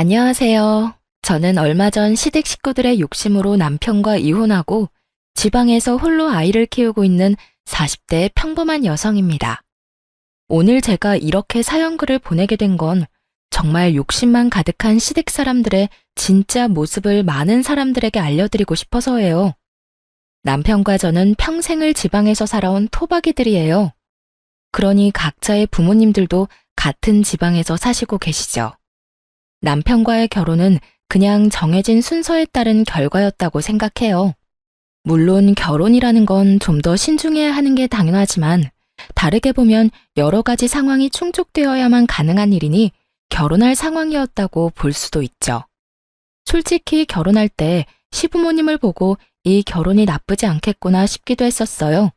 안녕하세요. 저는 얼마 전 시댁 식구들의 욕심으로 남편과 이혼하고 지방에서 홀로 아이를 키우고 있는 40대 평범한 여성입니다. 오늘 제가 이렇게 사연글을 보내게 된 건 정말 욕심만 가득한 시댁 사람들의 진짜 모습을 많은 사람들에게 알려드리고 싶어서예요. 남편과 저는 평생을 지방에서 살아온 토박이들이에요. 그러니 각자의 부모님들도 같은 지방에서 사시고 계시죠. 남편과의 결혼은 그냥 정해진 순서에 따른 결과였다고 생각해요. 물론 결혼이라는 건 좀 더 신중해야 하는 게 당연하지만 다르게 보면 여러 가지 상황이 충족되어야만 가능한 일이니 결혼할 상황이었다고 볼 수도 있죠. 솔직히 결혼할 때 시부모님을 보고 이 결혼이 나쁘지 않겠구나 싶기도 했었어요.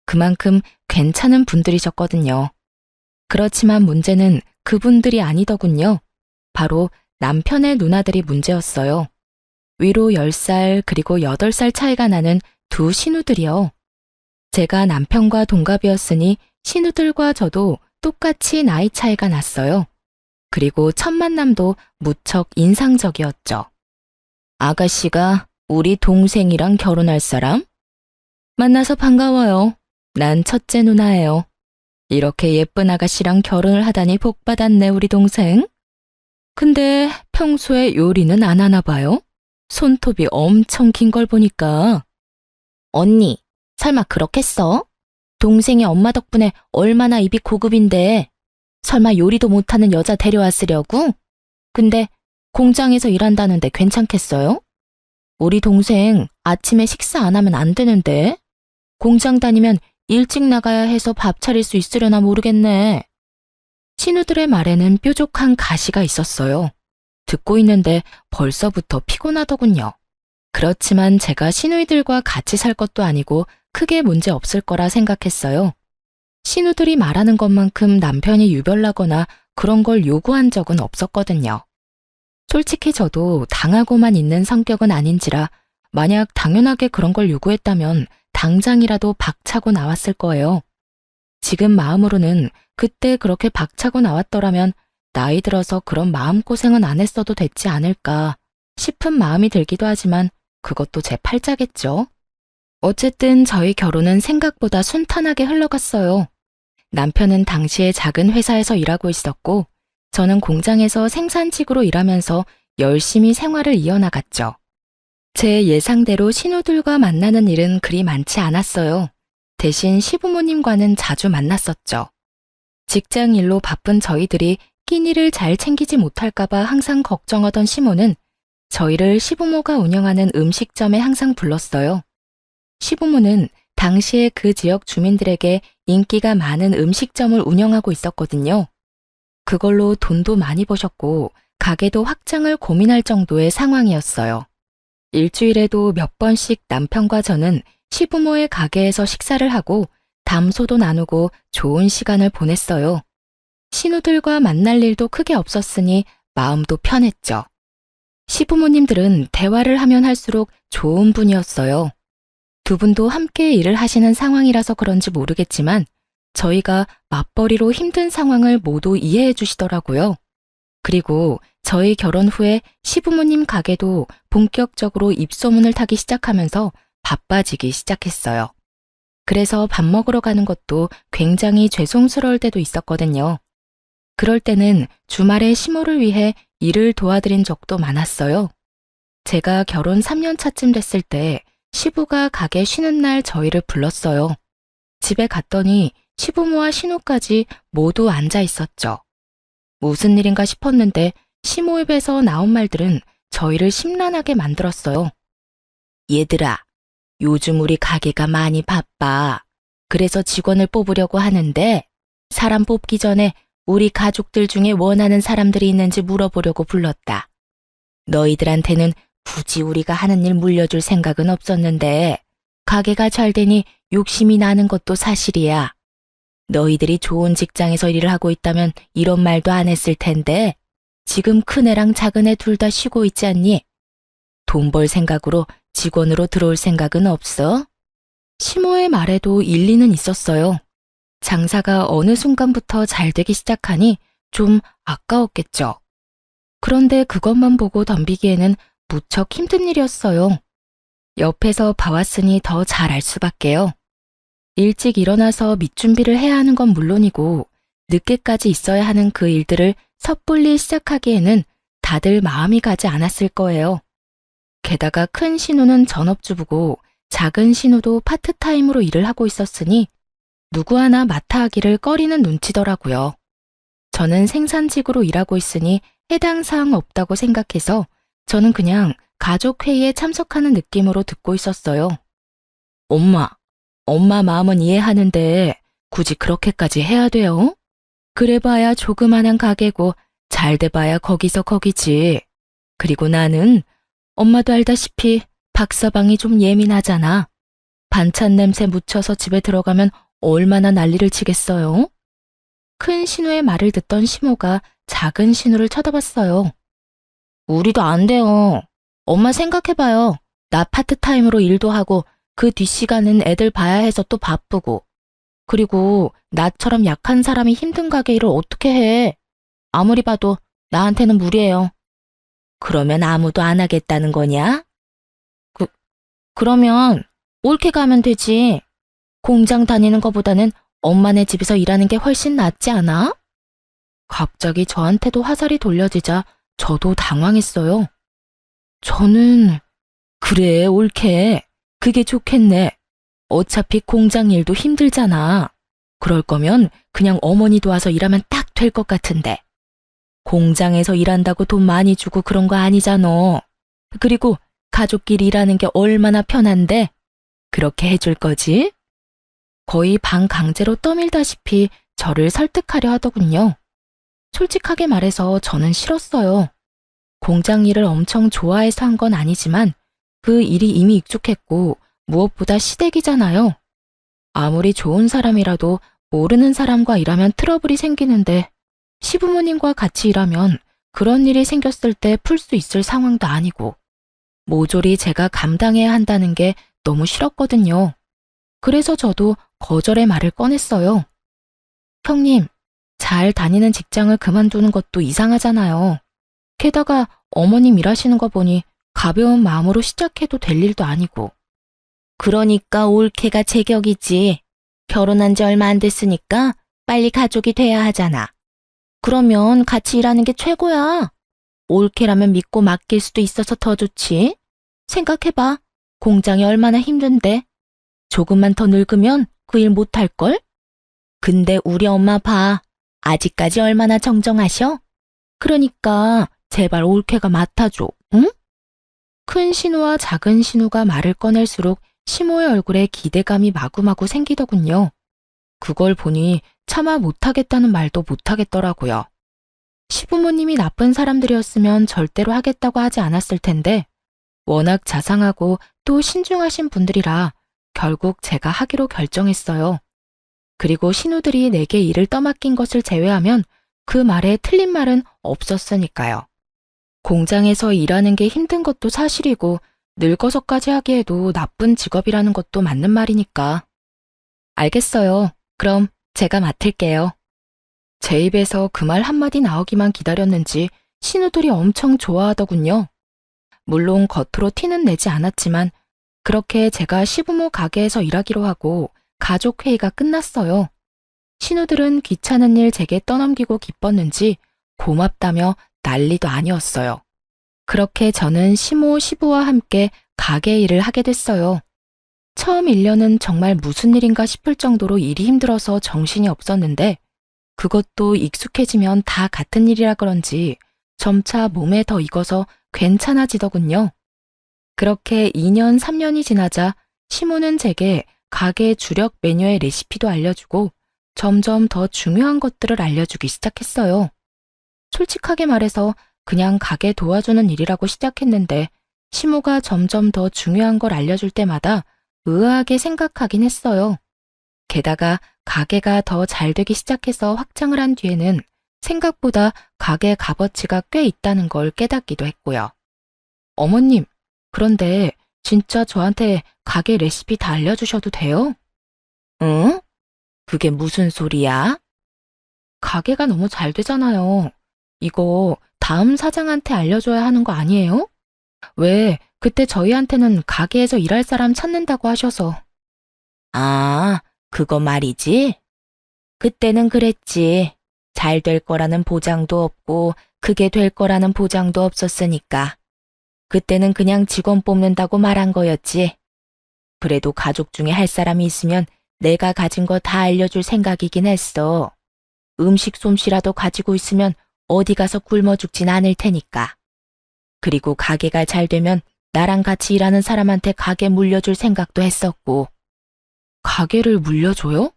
그만큼 괜찮은 분들이셨거든요. 그렇지만 문제는 그분들이 아니더군요. 바로 남편의 누나들이 문제였어요. 위로 10살 그리고 8살 차이가 나는 두 신우들이요. 제가 남편과 동갑이었으니 신우들과 저도 똑같이 나이 차이가 났어요. 그리고 첫 만남도 무척 인상적이었죠. 아가씨가 우리 동생이랑 결혼할 사람? 만나서 반가워요. 난 첫째 누나예요. 이렇게 예쁜 아가씨랑 결혼을 하다니 복 받았네 우리 동생. 근데 평소에 요리는 안 하나 봐요? 손톱이 엄청 긴 걸 보니까. 언니, 설마 그렇겠어? 동생이 엄마 덕분에 얼마나 입이 고급인데 설마 요리도 못하는 여자 데려왔으려고? 근데 공장에서 일한다는데 괜찮겠어요? 우리 동생 아침에 식사 안 하면 안 되는데 공장 다니면 일찍 나가야 해서 밥 차릴 수 있으려나 모르겠네. 신우들의 말에는 뾰족한 가시가 있었어요. 듣고 있는데 벌써부터 피곤하더군요. 그렇지만 제가 시누이들과 같이 살 것도 아니고 크게 문제 없을 거라 생각했어요. 시누들이 말하는 것만큼 남편이 유별나거나 그런 걸 요구한 적은 없었거든요. 솔직히 저도 당하고만 있는 성격은 아닌지라 만약 당연하게 그런 걸 요구했다면 당장이라도 박차고 나왔을 거예요. 지금 마음으로는 그때 그렇게 박차고 나왔더라면 나이 들어서 그런 마음고생은 안 했어도 됐지 않을까 싶은 마음이 들기도 하지만 그것도 제 팔자겠죠. 어쨌든 저희 결혼은 생각보다 순탄하게 흘러갔어요. 남편은 당시에 작은 회사에서 일하고 있었고 저는 공장에서 생산직으로 일하면서 열심히 생활을 이어나갔죠. 제 예상대로 신우들과 만나는 일은 그리 많지 않았어요. 대신 시부모님과는 자주 만났었죠. 직장 일로 바쁜 저희들이 끼니를 잘 챙기지 못할까봐 항상 걱정하던 시모는 저희를 시부모가 운영하는 음식점에 항상 불렀어요. 시부모는 당시에 그 지역 주민들에게 인기가 많은 음식점을 운영하고 있었거든요. 그걸로 돈도 많이 버셨고 가게도 확장을 고민할 정도의 상황이었어요. 일주일에도 몇 번씩 남편과 저는 시부모의 가게에서 식사를 하고 담소도 나누고 좋은 시간을 보냈어요. 신우들과 만날 일도 크게 없었으니 마음도 편했죠. 시부모님들은 대화를 하면 할수록 좋은 분이었어요. 두 분도 함께 일을 하시는 상황이라서 그런지 모르겠지만 저희가 맞벌이로 힘든 상황을 모두 이해해 주시더라고요. 그리고 저희 결혼 후에 시부모님 가게도 본격적으로 입소문을 타기 시작하면서 바빠지기 시작했어요. 그래서 밥 먹으러 가는 것도 굉장히 죄송스러울 때도 있었거든요. 그럴 때는 주말에 시모를 위해 일을 도와드린 적도 많았어요. 제가 결혼 3년 차쯤 됐을 때 시부가 가게 쉬는 날 저희를 불렀어요. 집에 갔더니 시부모와 신우까지 모두 앉아 있었죠. 무슨 일인가 싶었는데 시모 입에서 나온 말들은 저희를 심란하게 만들었어요. 얘들아, 요즘 우리 가게가 많이 바빠. 그래서 직원을 뽑으려고 하는데 사람 뽑기 전에 우리 가족들 중에 원하는 사람들이 있는지 물어보려고 불렀다. 너희들한테는 굳이 우리가 하는 일 물려줄 생각은 없었는데 가게가 잘 되니 욕심이 나는 것도 사실이야. 너희들이 좋은 직장에서 일을 하고 있다면 이런 말도 안 했을 텐데 지금 큰애랑 작은애 둘 다 쉬고 있지 않니? 돈 벌 생각으로 직원으로 들어올 생각은 없어? 시모의 말에도 일리는 있었어요. 장사가 어느 순간부터 잘 되기 시작하니 좀 아까웠겠죠. 그런데 그것만 보고 덤비기에는 무척 힘든 일이었어요. 옆에서 봐왔으니 더 잘 알 수밖에요. 일찍 일어나서 밑준비를 해야 하는 건 물론이고 늦게까지 있어야 하는 그 일들을 섣불리 시작하기에는 다들 마음이 가지 않았을 거예요. 게다가 큰 신우는 전업주부고 작은 신우도 파트타임으로 일을 하고 있었으니 누구 하나 맡아 하기를 꺼리는 눈치더라고요. 저는 생산직으로 일하고 있으니 해당 사항 없다고 생각해서 저는 그냥 가족회의에 참석하는 느낌으로 듣고 있었어요. 엄마 마음은 이해하는데 굳이 그렇게까지 해야 돼요? 그래봐야 조그만한 가게고 잘 돼봐야 거기서 거기지. 그리고 나는 엄마도 알다시피 박서방이 좀 예민하잖아. 반찬 냄새 묻혀서 집에 들어가면 얼마나 난리를 치겠어요? 큰 신우의 말을 듣던 시모가 작은 신우를 쳐다봤어요. 우리도 안 돼요. 엄마 생각해봐요. 나 파트타임으로 일도 하고 그 뒷시간은 애들 봐야 해서 또 바쁘고. 그리고 나처럼 약한 사람이 힘든 가게 일을 어떻게 해. 아무리 봐도 나한테는 무리예요. 그러면 아무도 안 하겠다는 거냐? 그러면 옳게 가면 되지. 공장 다니는 것보다는 엄마네 집에서 일하는 게 훨씬 낫지 않아? 갑자기 저한테도 화살이 돌려지자 저도 당황했어요. 저는 그래, 옳게. 그게 좋겠네. 어차피 공장 일도 힘들잖아. 그럴 거면 그냥 어머니 도와서 일하면 딱 될 것 같은데. 공장에서 일한다고 돈 많이 주고 그런 거 아니잖아. 그리고 가족끼리 일하는 게 얼마나 편한데 그렇게 해줄 거지? 거의 반강제로 떠밀다시피 저를 설득하려 하더군요. 솔직하게 말해서 저는 싫었어요. 공장 일을 엄청 좋아해서 한 건 아니지만 그 일이 이미 익숙했고 무엇보다 시댁이잖아요. 아무리 좋은 사람이라도 모르는 사람과 일하면 트러블이 생기는데 시부모님과 같이 일하면 그런 일이 생겼을 때 풀 수 있을 상황도 아니고 모조리 제가 감당해야 한다는 게 너무 싫었거든요. 그래서 저도 거절의 말을 꺼냈어요. 형님, 잘 다니는 직장을 그만두는 것도 이상하잖아요. 게다가 어머님 일하시는 거 보니 가벼운 마음으로 시작해도 될 일도 아니고. 그러니까 올케가 제격이지. 결혼한 지 얼마 안 됐으니까 빨리 가족이 돼야 하잖아. 그러면 같이 일하는 게 최고야. 올케라면 믿고 맡길 수도 있어서 더 좋지. 생각해봐. 공장이 얼마나 힘든데. 조금만 더 늙으면 그 일 못할걸? 근데 우리 엄마 봐. 아직까지 얼마나 정정하셔? 그러니까 제발 올케가 맡아줘, 응? 큰 신우와 작은 신우가 말을 꺼낼수록 시모의 얼굴에 기대감이 마구마구 생기더군요. 그걸 보니 차마 못하겠다는 말도 못하겠더라고요. 시부모님이 나쁜 사람들이었으면 절대로 하겠다고 하지 않았을 텐데 워낙 자상하고 또 신중하신 분들이라 결국 제가 하기로 결정했어요. 그리고 신우들이 내게 일을 떠맡긴 것을 제외하면 그 말에 틀린 말은 없었으니까요. 공장에서 일하는 게 힘든 것도 사실이고 늙어서까지 하기에도 나쁜 직업이라는 것도 맞는 말이니까. 알겠어요. 그럼 제가 맡을게요. 제 입에서 그 말 한마디 나오기만 기다렸는지 신우들이 엄청 좋아하더군요. 물론 겉으로 티는 내지 않았지만 그렇게 제가 시부모 가게에서 일하기로 하고 가족회의가 끝났어요. 신우들은 귀찮은 일 제게 떠넘기고 기뻤는지 고맙다며 난리도 아니었어요. 그렇게 저는 시모, 시부와 함께 가게 일을 하게 됐어요. 처음 1년은 정말 무슨 일인가 싶을 정도로 일이 힘들어서 정신이 없었는데 그것도 익숙해지면 다 같은 일이라 그런지 점차 몸에 더 익어서 괜찮아지더군요. 그렇게 2년, 3년이 지나자 시모는 제게 가게 주력 메뉴의 레시피도 알려주고 점점 더 중요한 것들을 알려주기 시작했어요. 솔직하게 말해서 그냥 가게 도와주는 일이라고 시작했는데 시모가 점점 더 중요한 걸 알려줄 때마다 의아하게 생각하긴 했어요. 게다가 가게가 더 잘 되기 시작해서 확장을 한 뒤에는 생각보다 가게 값어치가 꽤 있다는 걸 깨닫기도 했고요. 어머님, 그런데 진짜 저한테 가게 레시피 다 알려주셔도 돼요? 응? 그게 무슨 소리야? 가게가 너무 잘 되잖아요. 이거 다음 사장한테 알려줘야 하는 거 아니에요? 왜, 그때 저희한테는 가게에서 일할 사람 찾는다고 하셔서. 아, 그거 말이지? 그때는 그랬지. 잘 될 거라는 보장도 없고, 그게 될 거라는 보장도 없었으니까. 그때는 그냥 직원 뽑는다고 말한 거였지. 그래도 가족 중에 할 사람이 있으면 내가 가진 거 다 알려줄 생각이긴 했어. 음식 솜씨라도 가지고 있으면 어디 가서 굶어 죽진 않을 테니까. 그리고 가게가 잘 되면 나랑 같이 일하는 사람한테 가게 물려줄 생각도 했었고. 가게를 물려줘요?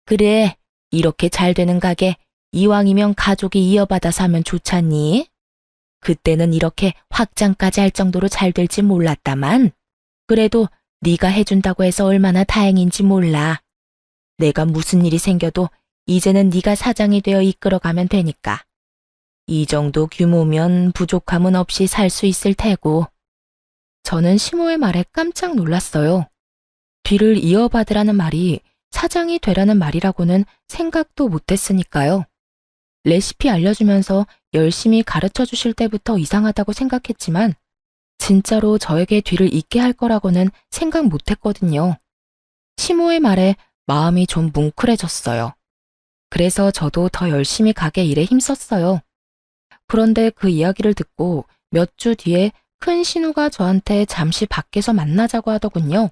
그래, 이렇게 잘 되는 가게 이왕이면 가족이 이어받아서 하면 좋잖니? 그때는 이렇게 확장까지 할 정도로 잘 될지 몰랐다만, 그래도 네가 해준다고 해서 얼마나 다행인지 몰라. 내가 무슨 일이 생겨도 이제는 네가 사장이 되어 이끌어가면 되니까. 이 정도 규모면 부족함은 없이 살 수 있을 테고. 저는 시모의 말에 깜짝 놀랐어요. 뒤를 이어받으라는 말이 사장이 되라는 말이라고는 생각도 못했으니까요. 레시피 알려주면서 열심히 가르쳐 주실 때부터 이상하다고 생각했지만 진짜로 저에게 뒤를 잇게 할 거라고는 생각 못했거든요. 시모의 말에 마음이 좀 뭉클해졌어요. 그래서 저도 더 열심히 가게 일에 힘썼어요. 그런데 그 이야기를 듣고 몇 주 뒤에 큰 신우가 저한테 잠시 밖에서 만나자고 하더군요.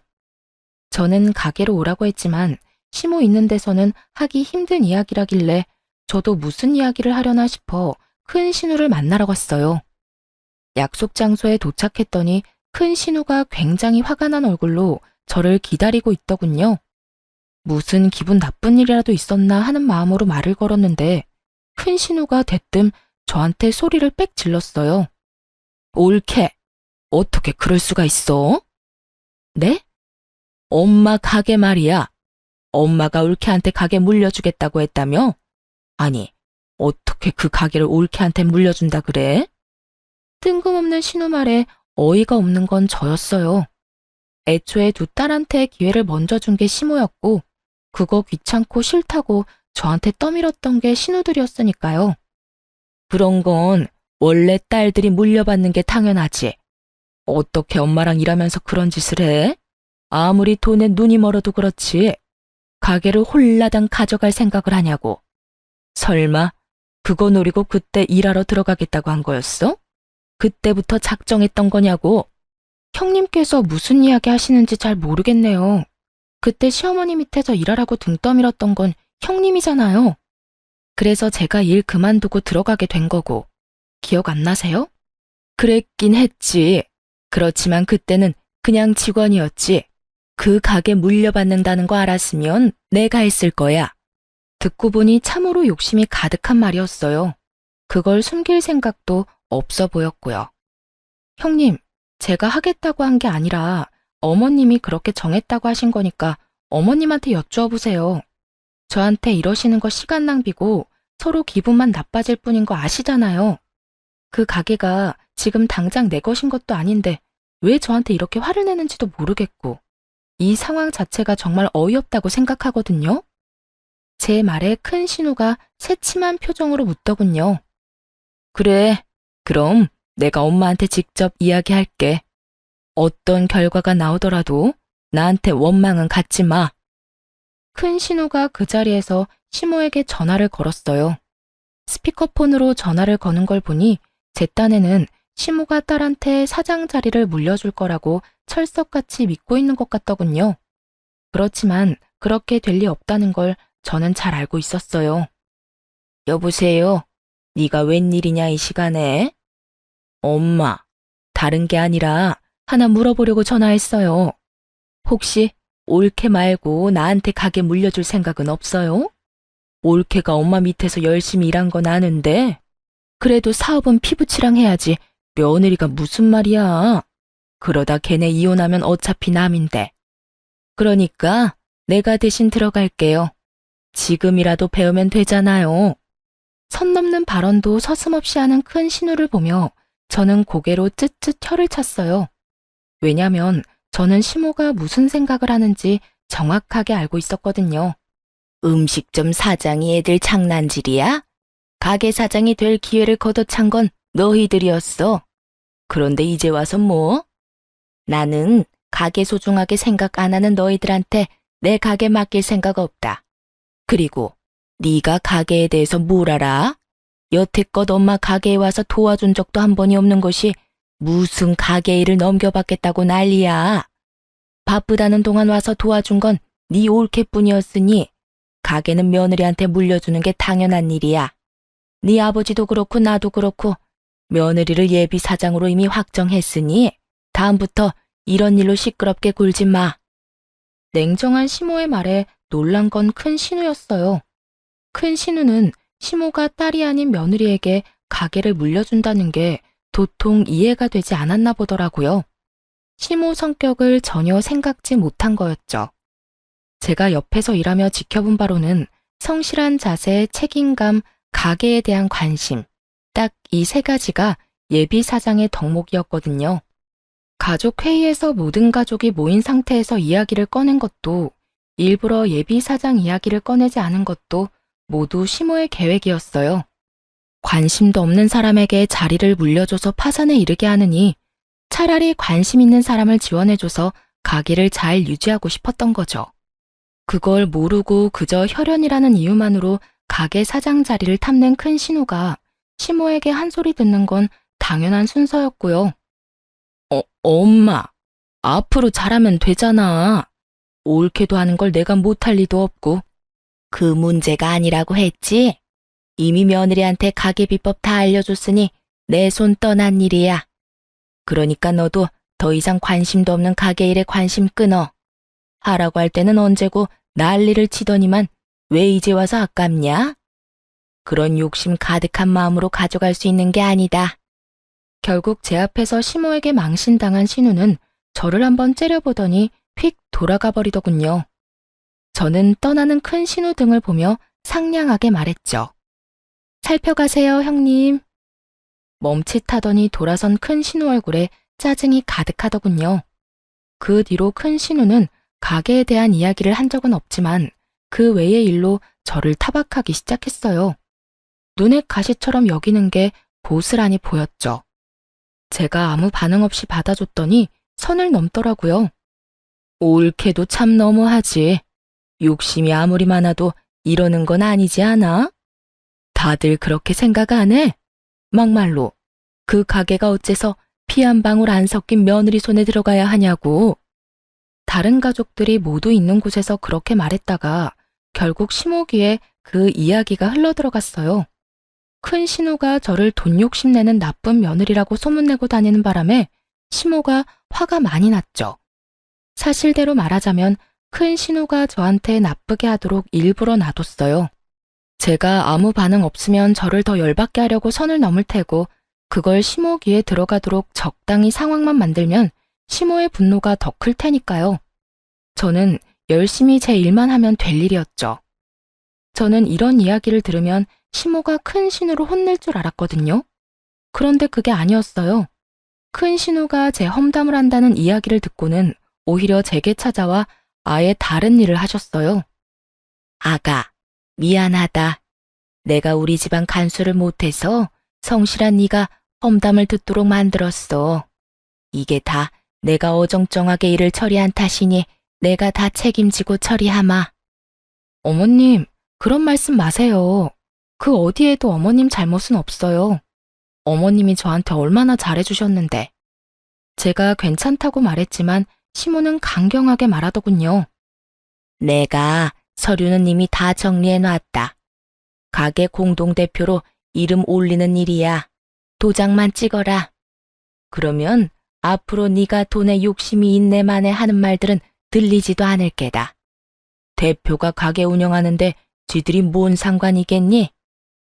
저는 가게로 오라고 했지만 시모 있는 데서는 하기 힘든 이야기라길래 저도 무슨 이야기를 하려나 싶어 큰 신우를 만나러 갔어요. 약속 장소에 도착했더니 큰 신우가 굉장히 화가 난 얼굴로 저를 기다리고 있더군요. 무슨 기분 나쁜 일이라도 있었나 하는 마음으로 말을 걸었는데 큰 신우가 대뜸 저한테 소리를 빽 질렀어요. 옳게, 어떻게 그럴 수가 있어? 네? 엄마 가게 말이야. 엄마가 올케한테 가게 물려주겠다고 했다며? 아니, 어떻게 그 가게를 올케한테 물려준다 그래? 뜬금없는 신우 말에 어이가 없는 건 저였어요. 애초에 두 딸한테 기회를 먼저 준 게 시모였고 그거 귀찮고 싫다고 저한테 떠밀었던 게 신우들이었으니까요. 그런 건 원래 딸들이 물려받는 게 당연하지. 어떻게 엄마랑 일하면서 그런 짓을 해? 아무리 돈에 눈이 멀어도 그렇지. 가게를 홀라당 가져갈 생각을 하냐고. 설마 그거 노리고 그때 일하러 들어가겠다고 한 거였어? 그때부터 작정했던 거냐고. 형님께서 무슨 이야기 하시는지 잘 모르겠네요. 그때 시어머니 밑에서 일하라고 등 떠밀었던 건 형님이잖아요. 그래서 제가 일 그만두고 들어가게 된 거고. 기억 안 나세요? 그랬긴 했지. 그렇지만 그때는 그냥 직원이었지. 그 가게 물려받는다는 거 알았으면 내가 했을 거야. 듣고 보니 참으로 욕심이 가득한 말이었어요. 그걸 숨길 생각도 없어 보였고요. 형님, 제가 하겠다고 한 게 아니라 어머님이 그렇게 정했다고 하신 거니까 어머님한테 여쭈어 보세요. 저한테 이러시는 거 시간 낭비고 서로 기분만 나빠질 뿐인 거 아시잖아요. 그 가게가 지금 당장 내 것인 것도 아닌데 왜 저한테 이렇게 화를 내는지도 모르겠고 이 상황 자체가 정말 어이없다고 생각하거든요. 제 말에 큰 신우가 새침한 표정으로 묻더군요. 그래, 그럼 내가 엄마한테 직접 이야기할게. 어떤 결과가 나오더라도 나한테 원망은 갖지 마. 큰 신우가 그 자리에서 시모에게 전화를 걸었어요. 스피커폰으로 전화를 거는 걸 보니 제 딴에는 시모가 딸한테 사장 자리를 물려줄 거라고 철석같이 믿고 있는 것 같더군요. 그렇지만 그렇게 될 리 없다는 걸 저는 잘 알고 있었어요. 여보세요? 네가 웬일이냐 이 시간에? 엄마, 다른 게 아니라 하나 물어보려고 전화했어요. 혹시 올케 말고 나한테 가게 물려줄 생각은 없어요? 올케가 엄마 밑에서 열심히 일한 건 아는데 그래도 사업은 피부치랑 해야지 며느리가 무슨 말이야. 그러다 걔네 이혼하면 어차피 남인데. 그러니까 내가 대신 들어갈게요. 지금이라도 배우면 되잖아요. 선 넘는 발언도 서슴없이 하는 큰 신우를 보며 저는 고개로 쯧쯧 혀를 찼어요. 왜냐면 저는 시모가 무슨 생각을 하는지 정확하게 알고 있었거든요. 음식점 사장이 애들 장난질이야? 가게 사장이 될 기회를 걷어찬 건 너희들이었어. 그런데 이제 와서 뭐? 나는 가게 소중하게 생각 안 하는 너희들한테 내 가게 맡길 생각 없다. 그리고 네가 가게에 대해서 뭘 알아? 여태껏 엄마 가게에 와서 도와준 적도 한 번이 없는 것이 무슨 가게 일을 넘겨받겠다고 난리야. 바쁘다는 동안 와서 도와준 건 네 올케뿐이었으니 가게는 며느리한테 물려주는 게 당연한 일이야. 네 아버지도 그렇고 나도 그렇고 며느리를 예비 사장으로 이미 확정했으니 다음부터 이런 일로 시끄럽게 굴지 마. 냉정한 시모의 말에 놀란 건 큰 신우였어요. 큰 신우는 시모가 딸이 아닌 며느리에게 가게를 물려준다는 게 도통 이해가 되지 않았나 보더라고요. 시모 성격을 전혀 생각지 못한 거였죠. 제가 옆에서 일하며 지켜본 바로는 성실한 자세, 책임감, 가게에 대한 관심, 딱 이 세 가지가 예비 사장의 덕목이었거든요. 가족 회의에서 모든 가족이 모인 상태에서 이야기를 꺼낸 것도, 일부러 예비 사장 이야기를 꺼내지 않은 것도 모두 시모의 계획이었어요. 관심도 없는 사람에게 자리를 물려줘서 파산에 이르게 하느니 차라리 관심 있는 사람을 지원해줘서 가게를 잘 유지하고 싶었던 거죠. 그걸 모르고 그저 혈연이라는 이유만으로 가게 사장 자리를 탐낸 큰 신우가 시모에게 한 소리 듣는 건 당연한 순서였고요. 엄마, 앞으로 잘하면 되잖아. 옳게도 하는 걸 내가 못할 리도 없고. 그 문제가 아니라고 했지? 이미 며느리한테 가게 비법 다 알려줬으니 내 손 떠난 일이야. 그러니까 너도 더 이상 관심도 없는 가게 일에 관심 끊어. 하라고 할 때는 언제고 난리를 치더니만 왜 이제 와서 아깝냐? 그런 욕심 가득한 마음으로 가져갈 수 있는 게 아니다. 결국 제 앞에서 시모에게 망신당한 신우는 저를 한번 째려보더니 휙 돌아가 버리더군요. 저는 떠나는 큰 신우 등을 보며 상냥하게 말했죠. 살펴가세요, 형님. 멈칫하더니 돌아선 큰 신우 얼굴에 짜증이 가득하더군요. 그 뒤로 큰 신우는 가게에 대한 이야기를 한 적은 없지만 그 외의 일로 저를 타박하기 시작했어요. 눈에 가시처럼 여기는 게 고스란히 보였죠. 제가 아무 반응 없이 받아줬더니 선을 넘더라고요. 옳게도 참 너무하지. 욕심이 아무리 많아도 이러는 건 아니지 않아? 다들 그렇게 생각 안 해? 막말로 그 가게가 어째서 피 한 방울 안 섞인 며느리 손에 들어가야 하냐고. 다른 가족들이 모두 있는 곳에서 그렇게 말했다가 결국 시모 귀에 그 이야기가 흘러들어갔어요. 큰 신우가 저를 돈 욕심내는 나쁜 며느리라고 소문내고 다니는 바람에 시모가 화가 많이 났죠. 사실대로 말하자면 큰 신우가 저한테 나쁘게 하도록 일부러 놔뒀어요. 제가 아무 반응 없으면 저를 더 열받게 하려고 선을 넘을 테고 그걸 시모 귀에 들어가도록 적당히 상황만 만들면 시모의 분노가 더 클 테니까요. 저는 열심히 제 일만 하면 될 일이었죠. 저는 이런 이야기를 들으면 시모가 큰 신우로 혼낼 줄 알았거든요. 그런데 그게 아니었어요. 큰 신우가 제 험담을 한다는 이야기를 듣고는 오히려 제게 찾아와 아예 다른 일을 하셨어요. 아가, 미안하다. 내가 우리 집안 간수를 못해서 성실한 네가 험담을 듣도록 만들었어. 이게 다 내가 어정쩡하게 일을 처리한 탓이니 내가 다 책임지고 처리하마. 어머님, 그런 말씀 마세요. 그 어디에도 어머님 잘못은 없어요. 어머님이 저한테 얼마나 잘해주셨는데. 제가 괜찮다고 말했지만 시모는 강경하게 말하더군요. 내가 서류는 이미 다 정리해놨다. 가게 공동대표로 이름 올리는 일이야. 도장만 찍어라. 그러면 앞으로 네가 돈에 욕심이 있네 마네 하는 말들은 들리지도 않을 게다. 대표가 가게 운영하는데 쥐들이 뭔 상관이겠니?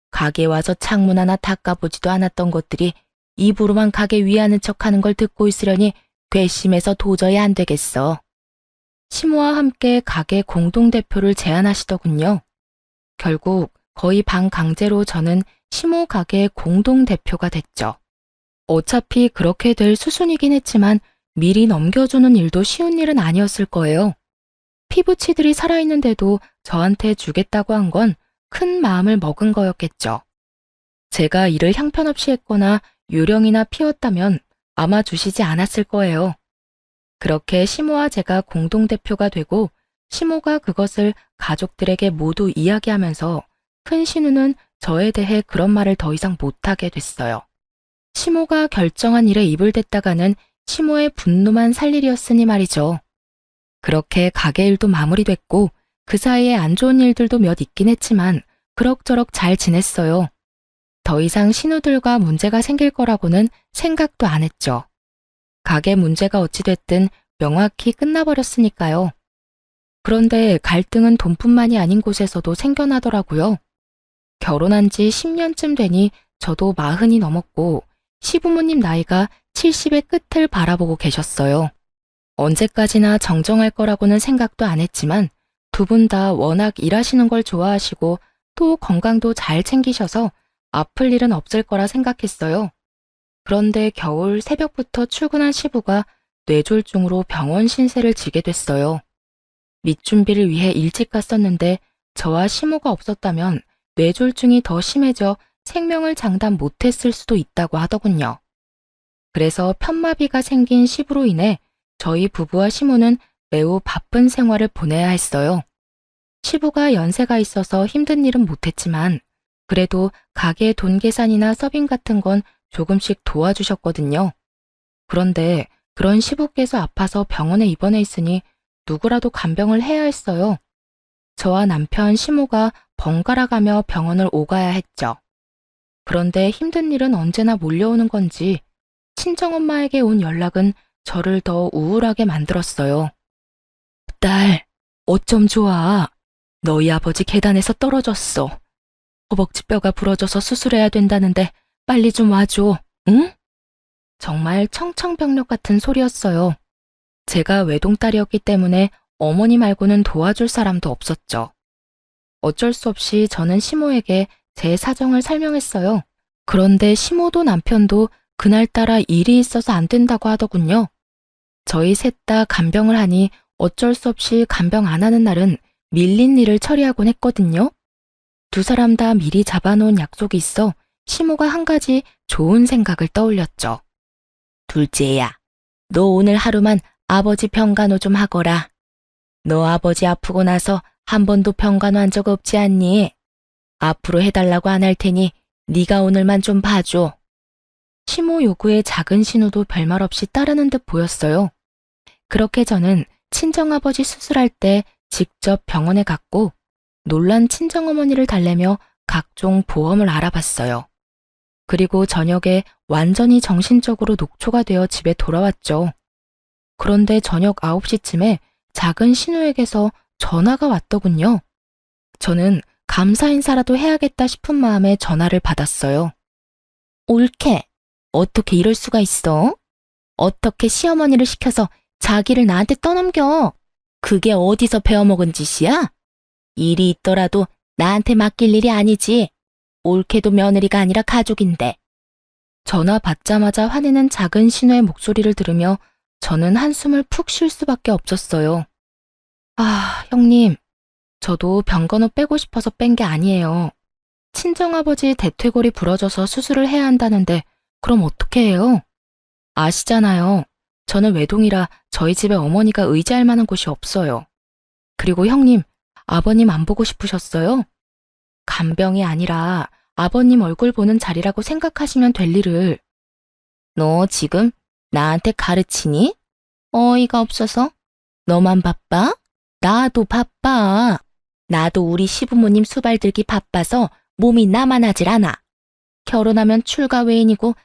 가게 와서 창문 하나 닦아보지도 않았던 것들이 입으로만 가게 위하는 척하는 걸 듣고 있으려니 괘씸해서 도저히 안 되겠어. 시모와 함께 가게 공동대표를 제안하시더군요. 결국 거의 반강제로 저는 시모 가게 공동대표가 됐죠. 어차피 그렇게 될 수순이긴 했지만 미리 넘겨주는 일도 쉬운 일은 아니었을 거예요. 피부치들이 살아있는데도 저한테 주겠다고 한 건 큰 마음을 먹은 거였겠죠. 제가 일을 형편없이 했거나 요령이나 피웠다면 아마 주시지 않았을 거예요. 그렇게 시모와 제가 공동대표가 되고 시모가 그것을 가족들에게 모두 이야기하면서 큰 신우는 저에 대해 그런 말을 더 이상 못하게 됐어요. 시모가 결정한 일에 입을 댔다가는 시모의 분노만 살 일이었으니 말이죠. 그렇게 가게 일도 마무리됐고 그 사이에 안 좋은 일들도 몇 있긴 했지만 그럭저럭 잘 지냈어요. 더 이상 신우들과 문제가 생길 거라고는 생각도 안 했죠. 가게 문제가 어찌됐든 명확히 끝나버렸으니까요. 그런데 갈등은 돈뿐만이 아닌 곳에서도 생겨나더라고요. 결혼한 지 10년쯤 되니 저도 40이 넘었고 시부모님 나이가 70의 끝을 바라보고 계셨어요. 언제까지나 정정할 거라고는 생각도 안 했지만 두 분 다 워낙 일하시는 걸 좋아하시고 또 건강도 잘 챙기셔서 아플 일은 없을 거라 생각했어요. 그런데 겨울 새벽부터 출근한 시부가 뇌졸중으로 병원 신세를 지게 됐어요. 밑준비를 위해 일찍 갔었는데 저와 시모가 없었다면 뇌졸중이 더 심해져 생명을 장담 못했을 수도 있다고 하더군요. 그래서 편마비가 생긴 시부로 인해 저희 부부와 시모는 매우 바쁜 생활을 보내야 했어요. 시부가 연세가 있어서 힘든 일은 못했지만 그래도 가게 돈 계산이나 서빙 같은 건 조금씩 도와주셨거든요. 그런데 그런 시부께서 아파서 병원에 입원해 있으니 누구라도 간병을 해야 했어요. 저와 남편 시모가 번갈아 가며 병원을 오가야 했죠. 그런데 힘든 일은 언제나 몰려오는 건지 친정엄마에게 온 연락은 저를 더 우울하게 만들었어요. 딸, 어쩜 좋아. 너희 아버지 계단에서 떨어졌어. 허벅지 뼈가 부러져서 수술해야 된다는데 빨리 좀 와줘, 응? 정말 청청병력 같은 소리였어요. 제가 외동딸이었기 때문에 어머니 말고는 도와줄 사람도 없었죠. 어쩔 수 없이 저는 시모에게 제 사정을 설명했어요. 그런데 시모도 남편도 그날따라 일이 있어서 안 된다고 하더군요. 저희 셋 다 간병을 하니 어쩔 수 없이 간병 안 하는 날은 밀린 일을 처리하곤 했거든요. 두 사람 다 미리 잡아놓은 약속이 있어 시모가 한 가지 좋은 생각을 떠올렸죠. 둘째야, 너 오늘 하루만 아버지 병간호 좀 하거라. 너 아버지 아프고 나서 한 번도 병간호 한 적 없지 않니? 앞으로 해달라고 안 할 테니 네가 오늘만 좀 봐줘. 시모 요구에 작은 신우도 별말 없이 따르는 듯 보였어요. 그렇게 저는 친정아버지 수술할 때 직접 병원에 갔고 놀란 친정어머니를 달래며 각종 보험을 알아봤어요. 그리고 저녁에 완전히 정신적으로 녹초가 되어 집에 돌아왔죠. 그런데 저녁 9시쯤에 작은 신우에게서 전화가 왔더군요. 저는 감사 인사라도 해야겠다 싶은 마음에 전화를 받았어요. 옳게, 어떻게 이럴 수가 있어? 어떻게 시어머니를 시켜서 자기를 나한테 떠넘겨? 그게 어디서 배워먹은 짓이야? 일이 있더라도 나한테 맡길 일이 아니지. 옳게도 며느리가 아니라 가족인데. 전화 받자마자 화내는 작은 신우의 목소리를 들으며 저는 한숨을 푹 쉴 수밖에 없었어요. 아, 형님, 저도 병간호 빼고 싶어서 뺀 게 아니에요. 친정아버지 대퇴골이 부러져서 수술을 해야 한다는데 그럼 어떻게 해요? 아시잖아요. 저는 외동이라 저희 집에 어머니가 의지할 만한 곳이 없어요. 그리고 형님, 아버님 안 보고 싶으셨어요? 간병이 아니라 아버님 얼굴 보는 자리라고 생각하시면 될 일을. 너 지금 나한테 가르치니? 어이가 없어서? 너만 바빠? 나도 바빠. 나도 우리 시부모님 수발 들기 바빠서 몸이 나만하질 않아. 결혼하면 출가 외인이고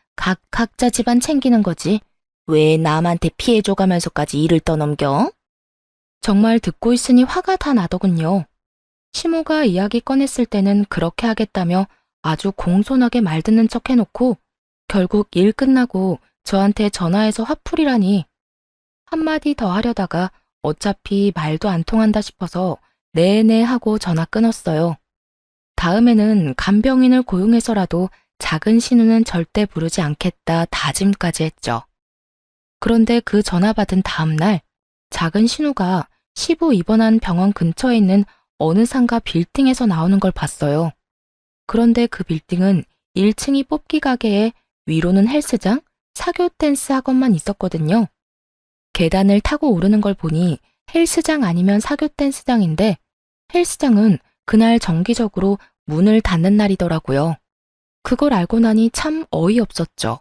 각자 집안 챙기는 거지. 왜 남한테 피해 줘가면서까지 일을 떠넘겨? 정말 듣고 있으니 화가 다 나더군요. 시모가 이야기 꺼냈을 때는 그렇게 하겠다며 아주 공손하게 말 듣는 척 해놓고 결국 일 끝나고 저한테 전화해서 화풀이라니. 한마디 더 하려다가 어차피 말도 안 통한다 싶어서 네네 하고 전화 끊었어요. 다음에는 간병인을 고용해서라도 작은 신우는 절대 부르지 않겠다 다짐까지 했죠. 그런데 그 전화 받은 다음 날 작은 신우가 시부 입원한 병원 근처에 있는 어느 상가 빌딩에서 나오는 걸 봤어요. 그런데 그 빌딩은 1층이 뽑기 가게에 위로는 헬스장, 사교 댄스 학원만 있었거든요. 계단을 타고 오르는 걸 보니 헬스장 아니면 사교 댄스장인데 헬스장은 그날 정기적으로 문을 닫는 날이더라고요. 그걸 알고 나니 참 어이없었죠.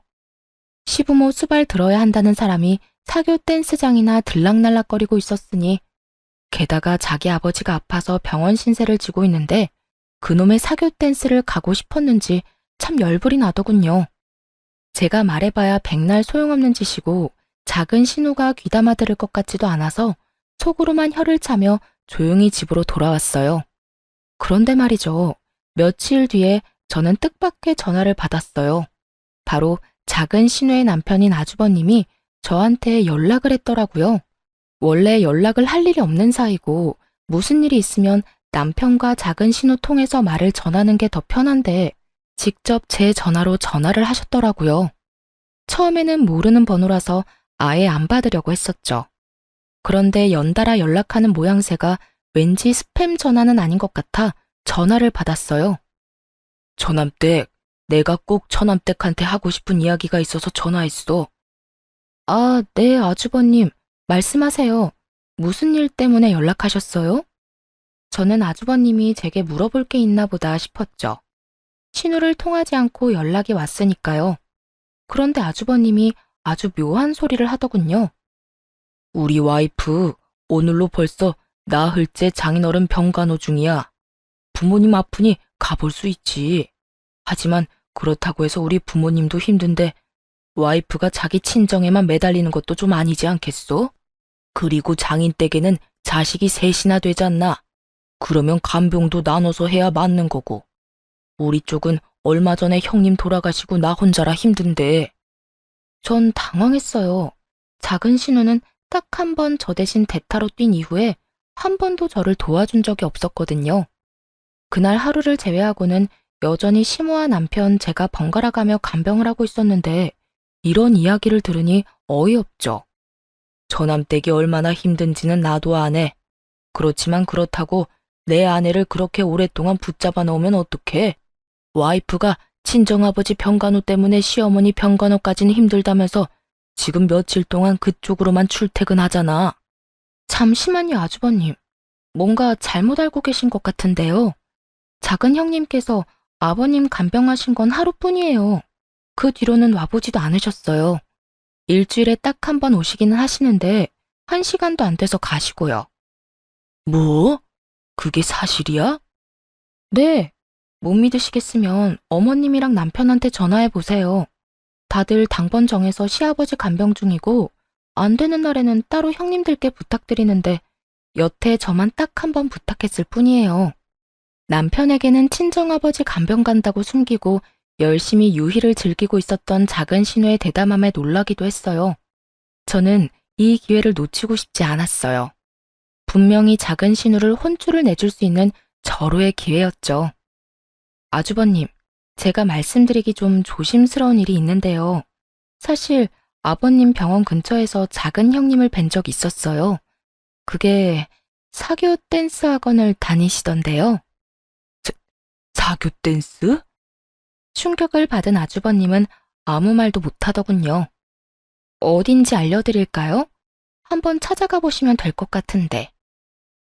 시부모 수발 들어야 한다는 사람이 사교 댄스장이나 들락날락거리고 있었으니 게다가 자기 아버지가 아파서 병원 신세를 지고 있는데 그놈의 사교 댄스를 가고 싶었는지 참 열불이 나더군요. 제가 말해봐야 백날 소용없는 짓이고 작은 신우가 귀담아 들을 것 같지도 않아서 속으로만 혀를 차며 조용히 집으로 돌아왔어요. 그런데 말이죠. 며칠 뒤에 저는 뜻밖의 전화를 받았어요. 바로 작은 신우의 남편인 아주버님이 저한테 연락을 했더라고요. 원래 연락을 할 일이 없는 사이고 무슨 일이 있으면 남편과 작은 신우 통해서 말을 전하는 게 더 편한데 직접 제 전화로 전화를 하셨더라고요. 처음에는 모르는 번호라서 아예 안 받으려고 했었죠. 그런데 연달아 연락하는 모양새가 왠지 스팸 전화는 아닌 것 같아 전화를 받았어요. 처남댁, 내가 꼭 처남댁한테 하고 싶은 이야기가 있어서 전화했어. 아, 네, 아주버님. 말씀하세요. 무슨 일 때문에 연락하셨어요? 저는 아주버님이 제게 물어볼 게 있나 보다 싶었죠. 신우를 통하지 않고 연락이 왔으니까요. 그런데 아주버님이 아주 묘한 소리를 하더군요. 우리 와이프 오늘로 벌써 나흘째 장인어른 병간호 중이야. 부모님 아프니 가볼 수 있지. 하지만 그렇다고 해서 우리 부모님도 힘든데 와이프가 자기 친정에만 매달리는 것도 좀 아니지 않겠소? 그리고 장인댁에는 자식이 셋이나 되잖나. 그러면 간병도 나눠서 해야 맞는 거고. 우리 쪽은 얼마 전에 형님 돌아가시고 나 혼자라 힘든데. 전 당황했어요. 작은 신우는 딱 한 번 저 대신 대타로 뛴 이후에 한 번도 저를 도와준 적이 없었거든요. 그날 하루를 제외하고는 여전히 시모와 남편 제가 번갈아 가며 간병을 하고 있었는데 이런 이야기를 들으니 어이없죠. 처남댁이 얼마나 힘든지는 나도 아네. 그렇지만 그렇다고 내 아내를 그렇게 오랫동안 붙잡아 놓으면 어떡해? 와이프가 친정아버지 병간호 때문에 시어머니 병간호까지는 힘들다면서 지금 며칠 동안 그쪽으로만 출퇴근하잖아. 잠시만요, 아주버님. 뭔가 잘못 알고 계신 것 같은데요. 작은 형님께서 아버님 간병하신 건 하루뿐이에요. 그 뒤로는 와보지도 않으셨어요. 일주일에 딱 한 번 오시기는 하시는데 1시간도 안 돼서 가시고요. 뭐? 그게 사실이야? 네. 못 믿으시겠으면 어머님이랑 남편한테 전화해 보세요. 다들 당번 정해서 시아버지 간병 중이고 안 되는 날에는 따로 형님들께 부탁드리는데 여태 저만 딱 한 번 부탁했을 뿐이에요. 남편에게는 친정아버지 간병 간다고 숨기고 열심히 유희를 즐기고 있었던 작은 신우의 대담함에 놀라기도 했어요. 저는 이 기회를 놓치고 싶지 않았어요. 분명히 작은 신우를 혼쭐을 내줄 수 있는 절호의 기회였죠. 아주버님, 제가 말씀드리기 좀 조심스러운 일이 있는데요. 사실 아버님 병원 근처에서 작은 형님을 뵌 적 있었어요. 그게 사교 댄스 학원을 다니시던데요. 사교 댄스? 충격을 받은 아주버님은 아무 말도 못하더군요. 어딘지 알려드릴까요? 한번 찾아가 보시면 될 것 같은데.